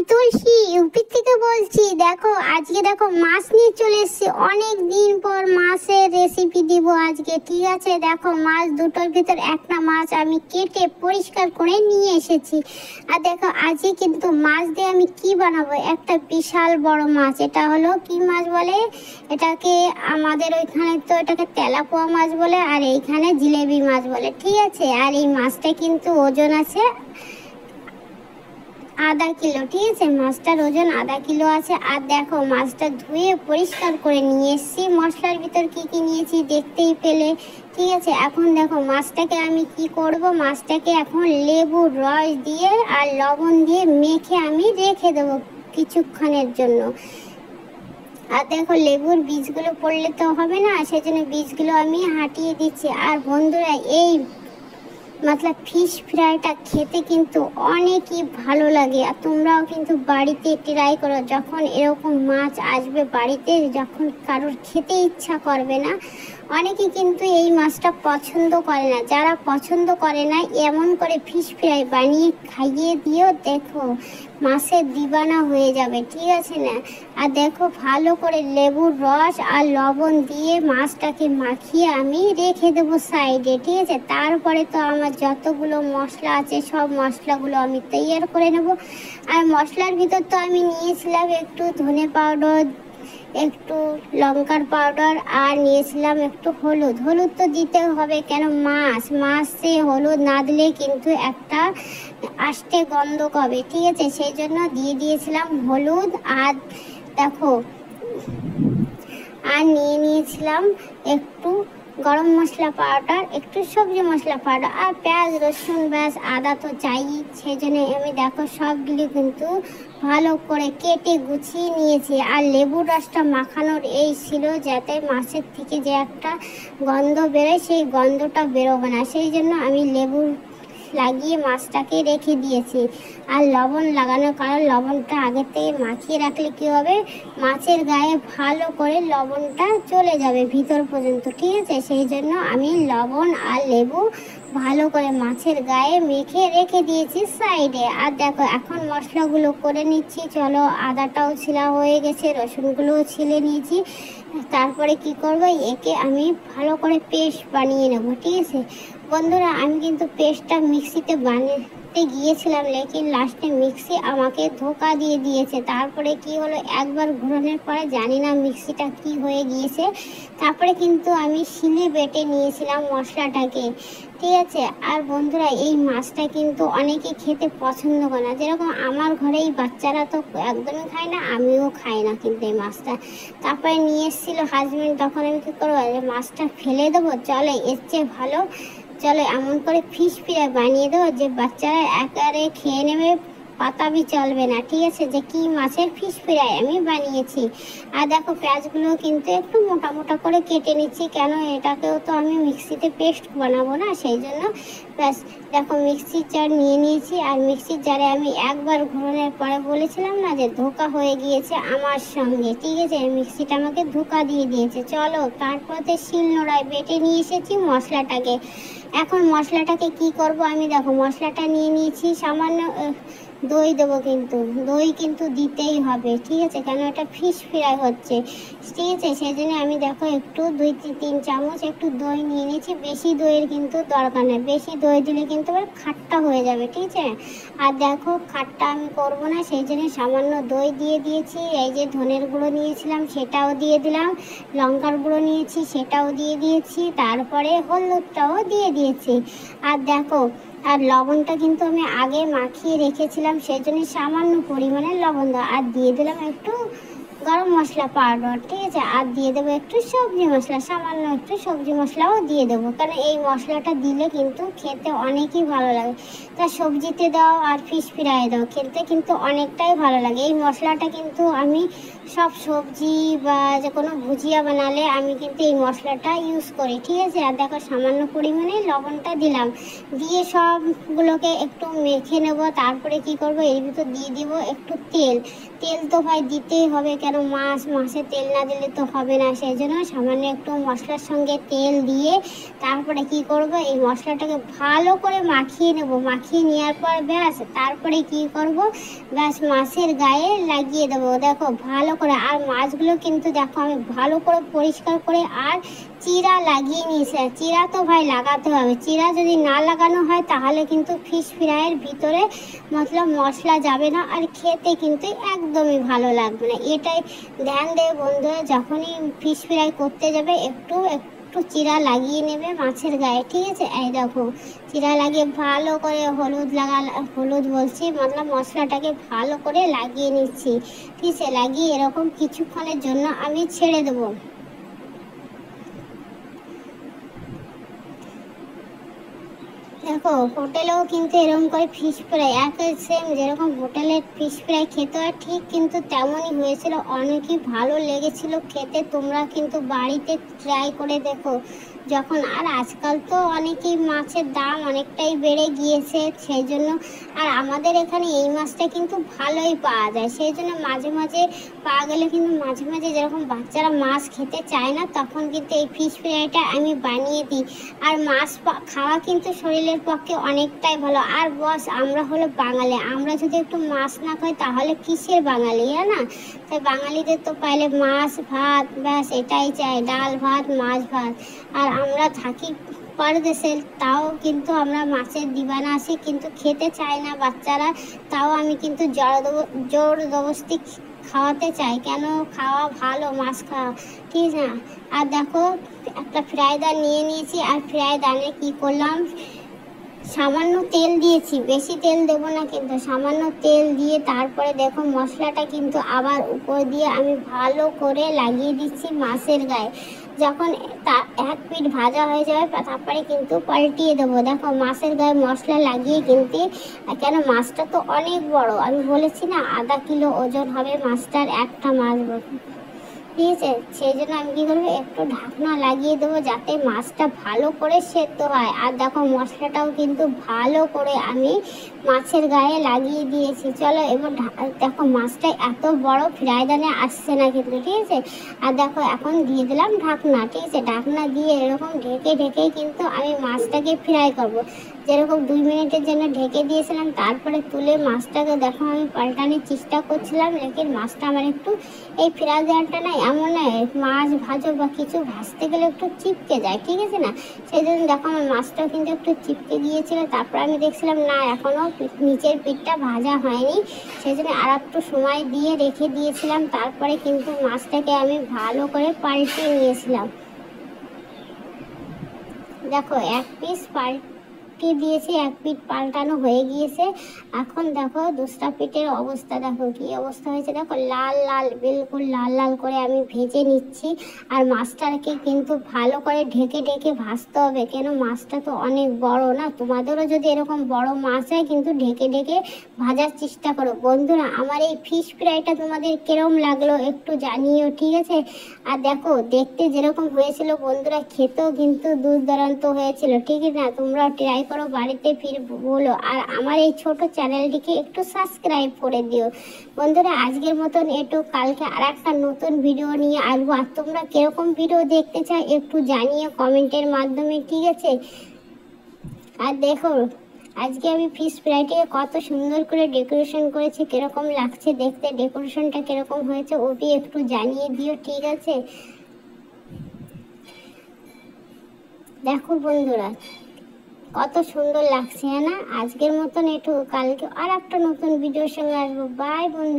তুলসী UP থেকে বলছি। দেখো আজকে দেখো মাছ নিয়ে চলে এসেছি, অনেক দিন পর মাছের রেসিপি দিব আজকে। ঠিক আছে, দেখো মাছ দুটোর ভিতর একটা মাছ আমি কেটে পরিষ্কার করে নিয়ে এসেছি। আর দেখো আজকে কিন্তু মাছ দিয়ে আমি কি বানাবো, একটা বিশাল বড় মাছ। এটা হলো কি মাছ বলে এটাকে, আমাদের ওইখানে তো এটাকে তেলাপোয়া মাছ বলে, আর এইখানে জিলেবি মাছ বলে। ঠিক আছে, আর এই মাছটা কিন্তু ওজন আছে আধা কিলো। ঠিক আছে, মাছটার ওজন আধা কিলো আছে। আর দেখো মাছটা ধুয়ে পরিষ্কার করে নিয়ে এসেছি। মশলার ভিতর কি কি নিয়েছি দেখতেই পেলে। ঠিক আছে, এখন দেখো মাছটাকে আমি কি করব, মাছটাকে এখন লেবুর রস দিয়ে আর লবণ দিয়ে মেখে আমি রেখে দেবো কিছুক্ষণের জন্য। আর দেখো লেবুর বীজগুলো পড়লে তো হবে না, সেজন্য বীজগুলো আমি হাঁটিয়ে দিচ্ছি। আর বন্ধুরা এই ফিশ ফ্রাইটা খেতে কিন্তু অনেকই ভালো লাগে, আর তোমরাও কিন্তু বাড়িতে ট্রাই করো। যখন এরকম মাছ আসবে বাড়িতে, যখন কারোর খেতে ইচ্ছা করবে না, অনেকে কিন্তু এই মাছটা পছন্দ করে না। যারা পছন্দ করে না এমন করে ফিশ ফ্রাই বানিয়ে খাইয়ে দিও, দেখো মাছের দিবানা হয়ে যাবে। ঠিক আছে না? আর দেখো ভালো করে লেবুর রস আর লবণ দিয়ে মাছটাকে মাখিয়ে আমি রেখে দেবো সাইডে। ঠিক আছে, তারপরে তো আমার যতগুলো মশলা আছে সব মশলাগুলো আমি তৈয়ার করে নেব। আর মশলার ভিতর তো আমি নিয়েছিলাম একটু ধনে পাউডার, একটু লঙ্কার পাউডার, আর নিয়েছিলাম একটু হলুদ। হলুদ তো দিতে হবে, কেন মাছে হলুদ না দিলে কিন্তু একটা আষ্টে গন্ধ হবে। ঠিক আছে, সেই জন্য দিয়ে দিয়েছিলাম হলুদ। আর দেখো আর নিয়েছিলাম একটু গরম মশলা পাউডার, একটু সবজি মশলা পাউডার, আর পেঁয়াজ রসুন ব্যাস আদা তো চাই। সেই জন্য আমি দেখো সবগুলি কিন্তু ভালো করে কেটে গুছিয়ে নিয়েছি। আর লেবুর রসটা মাখানোর এই ছিল যাতে মাছের থেকে যে একটা গন্ধ বেরোয় সেই গন্ধটা বেরোবে না, সেই জন্য আমি লেবু লাগিয়ে মাছটাকে রেখে দিয়েছি। আর লবণ লাগানোর কারণ লবণটা আগে থেকে মাখিয়ে রাখলে কি হবে, মাছের গায়ে ভালো করে লবণটা চলে যাবে ভিতর পর্যন্ত। ঠিক আছে, সেই জন্য আমি লবণ আর লেবু ভালো করে মাছের গায়ে মেখে রেখে দিয়েছি সাইডে। আর দেখো এখন মশলাগুলো করে নিচ্ছি। চলো, আদাটাও ছিলা হয়ে গেছে, রসুনগুলোও ছিলে নিয়েছি। তারপরে কি করব, একে আমি ভালো করে পেস্ট বানিয়ে নেব। ঠিক আছে বন্ধুরা, আমি কিন্তু পেস্টটা মিক্সিতে বানাতে গিয়েছিলাম, লেকিন লাস্টে মিক্সি আমাকে ধোকা দিয়ে দিয়েছে। তারপরে কি হলো, একবার ঘোরানোর পরে জানি না মিক্সিটা কি হয়ে গিয়েছে। তারপরে কিন্তু আমি শিলে বেটে নিয়েছিলাম মশলাটাকে। ঠিক আছে, আর বন্ধুরা এই মাছটা কিন্তু অনেকে খেতে পছন্দ করে না, যেরকম আমার ঘরে এই বাচ্চারা তো একদমই খায় না, আমিও খাই না কিন্তু এই মাছটা। তারপরে নিয়ে এসেছিল হাজবেন্ড, তখন আমি কী করবো, মাছটা ফেলে দেবো, চলে এর চেয়ে ভালো চলো এমন করে ফিশ ফ্রাই বানিয়ে দেবো যে বাচ্চারা একারে খেয়ে নেবে, পাতাবি চলবে না। ঠিক আছে, যে কি মাছের ফিশ ফ্রাই আমি বানিয়েছি। আর দেখো পেঁয়াজগুলো কিন্তু একটু মোটা মোটা করে কেটে নিচ্ছি, কেন এটাকেও তো আমি মিক্সিতে পেস্ট বানাবো না, সেই জন্য ব্যাস। দেখো মিক্সির জার নিয়ে নিয়েছি, আর মিক্সির জারে আমি একবার ঘোরানোর পরে বলেছিলাম না যে ধোকা হয়ে গিয়েছে আমার সঙ্গে। ঠিক আছে, মিক্সিটা আমাকে ধোকা দিয়ে দিয়েছে। চলো তারপরে শিলনোড়ায় বেটে নিয়ে এসেছি মশলাটাকে। এখন মশলাটাকে কি করব, আমি দেখো মশলাটা নিয়ে নিয়েছি, সামান্য দই দেবো, কিন্তু দই কিন্তু দিতেই হবে। ঠিক আছে, কেন এটা ফিশ ফ্রাই হচ্ছে। ঠিক আছে, সেই জন্য আমি দেখো একটু 2-3 চামচ একটু দই নিয়ে নিয়েছি। বেশি দইয়ের কিন্তু দরকার নেই, বেশি দই দিলে কিন্তু আবার খাট্টা হয়ে যাবে। ঠিক আছে, আর দেখো খাট্টা আমি করব না, সেই জন্য সামান্য দই দিয়ে দিয়েছি। এই যে ধনের গুঁড়ো নিয়েছিলাম সেটাও দিয়ে দিলাম, লঙ্কার গুঁড়ো নিয়েছি সেটাও দিয়ে দিয়েছি, তারপরে হলুদটাও দিয়ে দিয়েছি। আর দেখো আর লবণটা কিন্তু আমি আগে মাখিয়ে রেখেছিলাম, সেই জন্য সামান্য পরিমাণে লবণ দাও। আর দিয়ে দিলাম একটু গরম মশলা পাউডার। ঠিক আছে, আর দিয়ে দেবো একটু সবজি মশলা, সামান্য একটু সবজি মশলাও দিয়ে দেবো, কারণ এই মশলাটা দিলে কিন্তু খেতে অনেকই ভালো লাগে। তা সবজিতে দাও আর ফিশ ফ্রাই দাও, খেতে কিন্তু অনেকটাই ভালো লাগে। এই মশলাটা কিন্তু আমি সব সবজি বা যে কোনো ভুজিয়া বানালে আমি কিন্তু এই মশলাটা ইউজ করি। ঠিক আছে, আর দেখো সামান্য পরিমাণে লবণটা দিলাম, দিয়ে সবগুলোকে একটু মেখে নেব। তারপরে কি করব, এর ভিতর দিয়ে দিব একটু তেল। তেল তো ভাই দিতেই হবে, কেন মাছে তেল না দিলে তো হবে না। সেই জন্য সামান্য একটু মশলার সঙ্গে তেল দিয়ে তারপরে কি করব, এই মশলাটাকে ভালো করে মাখিয়ে নেব। মাখিয়ে নেওয়ার পর ব্যাস তারপরে কি করব, ব্যাস মাছের গায়ে লাগিয়ে দেবো। দেখো ভালো করে, আর মাছগুলো কিন্তু দেখো আমি ভালো করে পরিষ্কার করে আর চিরা লাগিয়ে নিয়েছি। চিরা তো ভাই লাগাতে হবে, চিরা যদি না লাগানো হয় তাহলে কিন্তু ফিশ ফ্রাইয়ের ভিতরে মতলব মশলা যাবে না, আর খেতে কিন্তু একদমই ভালো লাগবে না। এটাই ধ্যান দেবে বন্ধুরা, যখনই ফিশ ফ্রাই করতে যাবে একটু একটু চিরা লাগিয়ে নেবে মাছের গায়ে, ঠিক আছে। এই দেখো চিরা লাগিয়ে ভালো করে হলুদ বলছি মতলব মশলাটাকে ভালো করে লাগিয়ে নিচ্ছি, ঠিক আছে। লাগিয়ে এরকম কিছুক্ষণের জন্য আমি ছেড়ে দেবো। দেখো হোটেলেও কিন্তু এরকম করে ফিশ ফ্রাই একই সেম যেরকম হোটেলের ফিশ ফ্রাই খেতে হয় ঠিক কিন্তু তেমনই হয়েছিল, অনেকই ভালো লেগেছিল খেতে। তোমরা কিন্তু বাড়িতে ট্রাই করে দেখো যখন। আর আজকাল তো অনেকই মাছের দাম অনেকটাই বেড়ে গিয়েছে, সেই জন্য আর আমাদের এখানে এই মাছটা কিন্তু ভালোই পাওয়া যায়, সেই জন্য মাঝে মাঝে পাওয়া গেলে কিন্তু মাঝে মাঝে যেরকম বাচ্চারা মাছ খেতে চায় না তখন কিন্তু এই ফিশ ফ্রাইটা আমি বানিয়ে দিই। আর মাছ খাওয়া কিন্তু শরীরের পক্ষে অনেকটাই ভালো। আর বস আমরা হলো বাঙালি, আমরা যদি একটু মাছ না খাই তাহলে কিসের বাঙালি, না? তাই বাঙালিদের তো পাইলে মাছ ভাত ব্যাস এটাই চাই, ডাল ভাত মাছ ভাত। আর আমরা থাকি পরদেশে, তাও কিন্তু আমরা মাছের দিবানা আছি, কিন্তু খেতে চায় না বাচ্চারা, তাও আমি কিন্তু জোর জবরদস্তি খাওয়াতে চাই, কেন খাওয়া ভালো মাছ খাওয়া, ঠিক না। আর দেখো একটা ফ্রাই দান নিয়ে নিয়েছি, আর ফ্রাই দানে কি করলাম, সামান্য তেল দিয়েছি, বেশি তেল দেবো না কিন্তু সামান্য তেল দিয়ে তারপরে দেখো মশলাটা কিন্তু আবার উপর দিয়ে আমি ভালো করে লাগিয়ে দিচ্ছি মাছের গায়ে। যখন এক পিঠ ভাজা হয়ে যাবে তারপরে কিন্তু পাল্টিয়ে দেবো। দেখো মাছের গায়ে মশলা লাগিয়ে কিন্তু, কেন মাছটা তো অনেক বড়, আমি বলেছি না আধা কিলো ওজন হবে মাছটার একটা মাছ, ঠিক আছে। সেই জন্য আমি কী করবো, একটু ঢাকনা লাগিয়ে দেবো যাতে মাছটা ভালো করে সেদ্ধ হয়। আর দেখো মশলাটাও কিন্তু ভালো করে আমি মাছের গায়ে লাগিয়ে দিয়েছি। চলো এবার দেখো মাছটা এত বড় ফ্রাই দানে আসছে না কিন্তু, ঠিক আছে। আর দেখো এখন দিয়ে দিলাম ঢাকনা, ঠিক আছে। ঢাকনা দিয়ে এরকম ঢেকে ঢেকেই কিন্তু আমি মাছটাকে ফ্রাই করব। যেরকম 2 মিনিটের জন্য ঢেকে দিয়েছিলাম, তারপরে তুলে মাছটাকে দেখো আমি পাল্টানোর চেষ্টা করছিলাম, লেকিন মাছটা আমার একটু এই ফ্রাই দেওয়াটা না এমন মাছ ভাজো বা কিছু ভাজতে গেলে একটু চিপকে যায়, ঠিক আছে না। সেই জন্য দেখো আমার মাছটাও কিন্তু একটু চিপকে গিয়েছিল। তারপর আমি দেখছিলাম না এখনও নিচের পিঠটা ভাজা হয়নি, সেই জন্য আর একটু সময় দিয়ে রেখে দিয়েছিলাম। তারপরে কিন্তু মাছটাকে আমি ভালো করে পাল্টে নিয়েছিলাম। দেখো এক পিস দিয়েছি, এক পিঠ পাল্টানো হয়ে গিয়েছে। এখন দেখো দুসরা পিঠের অবস্থা দেখো কি অবস্থা হয়েছে, দেখো লাল লাল বিলকুল লাল লাল করে আমি ভেজে নিচ্ছি। আর মাছটাকে কিন্তু ভালো করে ঢেকে ঢেকে ভাজতে হবে, কেন মাছটা তো অনেক বড় না। তোমাদেরও যদি এরকম বড় মাছ হয় কিন্তু ঢেকে ঢেকে ভাজার চেষ্টা করো। বন্ধুরা আমার এই ফিশ ফ্রাইটা তোমাদের কিরম লাগলো একটু জানিও, ঠিক আছে। আর দেখো দেখতে যেরকম হয়েছিল বন্ধুরা, খেতেও কিন্তু দুর্দান্ত হয়েছিল, ঠিক না। তোমরাও ট্রাই করো বাড়িতে, ফির বলো। আর আমার এই ছোট চ্যানেলটিকে একটু সাবস্ক্রাইব করে দিও বন্ধুরা। আজকের মতন একটু, কালকে আর একটা নতুন ভিডিও নিয়ে আসবো। আর তোমরা কিরকম ভিডিও দেখতে চাও একটু জানিও কমেন্টের মাধ্যমে, ঠিক আছে। আর দেখো আজকে আমি ফিশ ফ্রাইটাকে কত সুন্দর করে ডেকোরেশন করেছি, কিরকম লাগছে দেখতে, ডেকোরেশনটা কিরকম হয়েছে ওটি একটু জানিয়ে দিও, ঠিক আছে। দেখো বন্ধুরা কত সুন্দর লাগছে, না। আজকের মতন একটু, কালকে আর একটা নতুন ভিডিওর সঙ্গে আসবো। বাই বন্ধু।